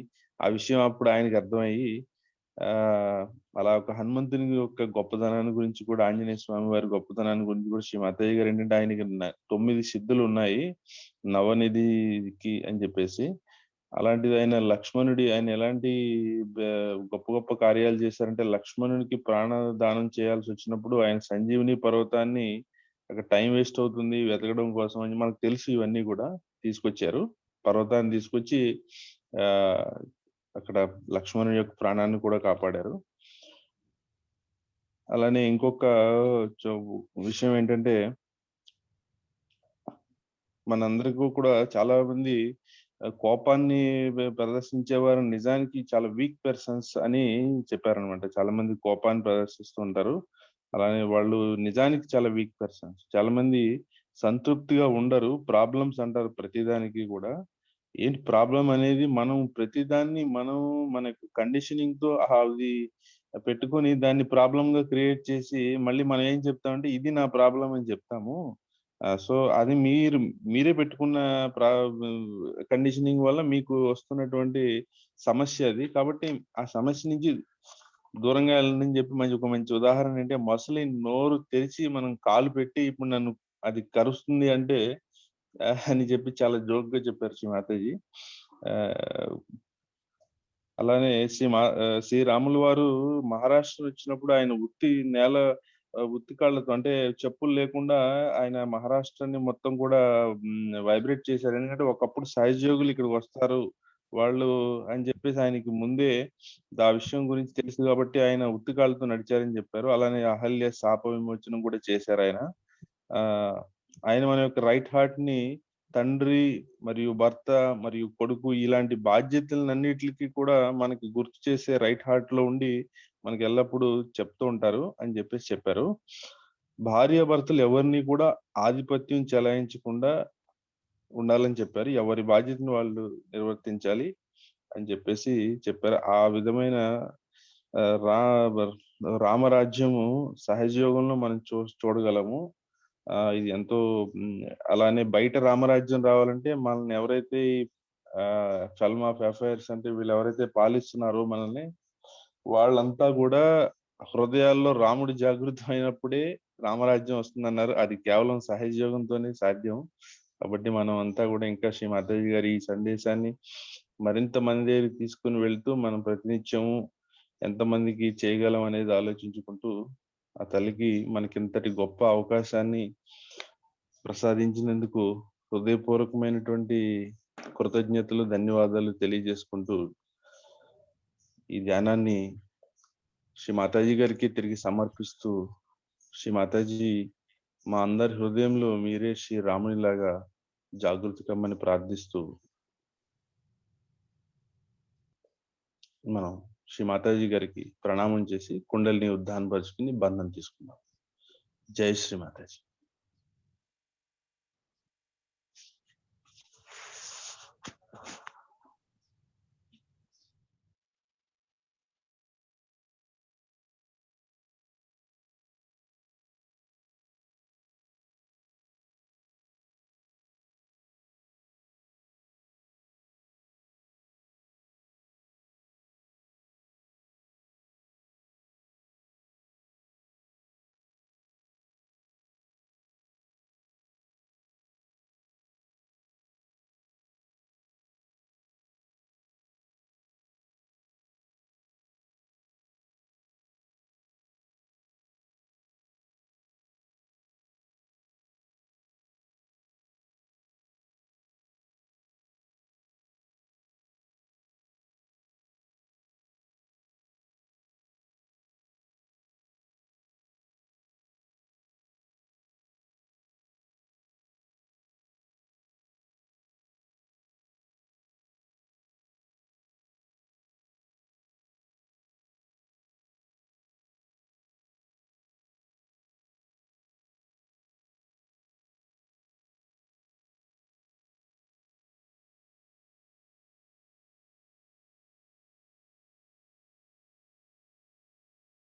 ఆ విషయం అప్పుడు ఆయనకి అర్థమయ్యి అలా ఒక హనుమంతుని యొక్క గొప్పతనాన్ని గురించి కూడా, ఆంజనేయ స్వామి వారి గొప్పతనాన్ని గురించి కూడా శ్రీ మాతయ్య గారు ఏంటంటే, ఆయనకి 9 సిద్ధులు ఉన్నాయి నవనిధికి అని చెప్పేసి. అలాంటిది ఆయన ఎలాంటి గొప్ప గొప్ప కార్యాలు చేశారంటే, లక్ష్మణునికి ప్రాణదానం చేయాల్సి వచ్చినప్పుడు ఆయన సంజీవిని పర్వతాన్ని అక్కడ టైం వేస్ట్ అవుతుంది వెతకడం కోసం అని మనకు తెలుసు, ఇవన్నీ కూడా తీసుకొచ్చారు. పర్వతాన్ని తీసుకొచ్చి ఆ అక్కడ లక్ష్మణుని యొక్క ప్రాణాన్ని కూడా కాపాడారు. అలానే ఇంకొక విషయం ఏంటంటే, మనందరికీ కూడా చాలా మంది కోపాన్ని ప్రదర్శించేవారు నిజానికి చాలా వీక్ పర్సన్స్ అని చెప్పారనమాట. చాలా మంది కోపాన్ని ప్రదర్శిస్తూ ఉంటారు. అలానే వాళ్ళు నిజానికి చాలా వీక్ పర్సన్స్. చాలా మంది సంతృప్తిగా ఉండరు. ప్రాబ్లమ్స్ అంటారు ప్రతిదానికి కూడా. ఏంటి ప్రాబ్లం అనేది, మనం మనకు కండిషనింగ్ తో అది పెట్టుకొని దాన్ని ప్రాబ్లమ్ గా క్రియేట్ చేసి మళ్ళీ మనం ఏం చెప్తామంటే ఇది నా ప్రాబ్లం అని చెప్తాము. సో అది మీరే పెట్టుకున్న కండిషనింగ్ వల్ల మీకు వస్తున్నటువంటి సమస్య అది. కాబట్టి ఆ సమస్య నుంచి దూరంగా వెళ్ళండి చెప్పి ఒక మంచి ఉదాహరణ అంటే, మొసలి నోరు తెరిచి మనం కాలు పెట్టి ఇప్పుడు నన్ను అది కరుస్తుంది అంటే అని చెప్పి చాలా జోక్ గా చెప్పారు శ్రీ మాతాజీ. అలానే శ్రీరాములు వారు మహారాష్ట్ర వచ్చినప్పుడు ఆయన ఉత్తి కాళ్ళతో, అంటే చెప్పులు లేకుండా ఆయన మహారాష్ట్రని మొత్తం కూడా వైబ్రేట్ చేశారు. ఎందుకంటే ఒకప్పుడు సహజయోగులు ఇక్కడికి వస్తారు వాళ్ళు అని చెప్పేసి ఆయనకి ముందే ఆ విషయం గురించి తెలుసు కాబట్టి ఆయన ఉత్తి కాళ్ళతో నడిచారని చెప్పారు. అలానే అహల్య శాప విమోచనం కూడా చేశారు ఆయన. ఆయన మన యొక్క రైట్ హార్ట్ ని తండ్రి మరియు భర్త మరియు కొడుకు ఇలాంటి బాధ్యతలన్నిటికీ కూడా మనకి గుర్తు చేసే రైట్ హార్ట్ లో ఉండి మనకి ఎల్లప్పుడూ చెప్తూ ఉంటారు అని చెప్పేసి చెప్పారు. భార్యాభర్తలు ఎవరిని కూడా ఆధిపత్యం చెలాయించకుండా ఉండాలని చెప్పారు. ఎవరి బాధ్యతను వాళ్ళు నిర్వర్తించాలి అని చెప్పేసి చెప్పారు. ఆ విధమైన రా రామరాజ్యము సహజయోగంలో మనం చూడగలము. ఇది ఎంతో అలానే బయట రామరాజ్యం రావాలంటే మనల్ని ఎవరైతే ఫిల్మ్ ఆఫ్ అఫైర్స్ అంటే వీళ్ళు ఎవరైతే పాలిస్తున్నారో మనల్ని, వాళ్ళంతా కూడా హృదయాల్లో రాముడి జాగృతం అయినప్పుడే రామరాజ్యం వస్తుందన్నారు. అది కేవలం సహజయోగంతోనే సాధ్యం. కాబట్టి మనం అంతా కూడా ఇంకా శ్రీ మాతాజీ గారి ఈ సందేశాన్ని మరింత మంది దగ్గరికి తీసుకుని వెళ్తూ మనం ప్రతినిత్యము ఎంతమందికి చేయగలం అనేది ఆలోచించుకుంటూ ఆ తల్లికి మనకింతటి గొప్ప అవకాశాన్ని ప్రసాదించినందుకు హృదయపూర్వకమైనటువంటి కృతజ్ఞతలు, ధన్యవాదాలు తెలియజేసుకుంటూ ఈ ధ్యానాన్ని శ్రీ మాతాజీ గారికి తిరిగి సమర్పిస్తూ, శ్రీ మాతాజీ మా అందరి హృదయంలో మీరే శ్రీ రామునిలాగా జాగృతి కమ్మని ప్రార్థిస్తూ మనం శ్రీ మాతాజీ గారికి ప్రణామం చేసి కుండలిని ఉద్ధానపరుచుకుని బంధం తీసుకుందాం. జై శ్రీ మాతాజీ.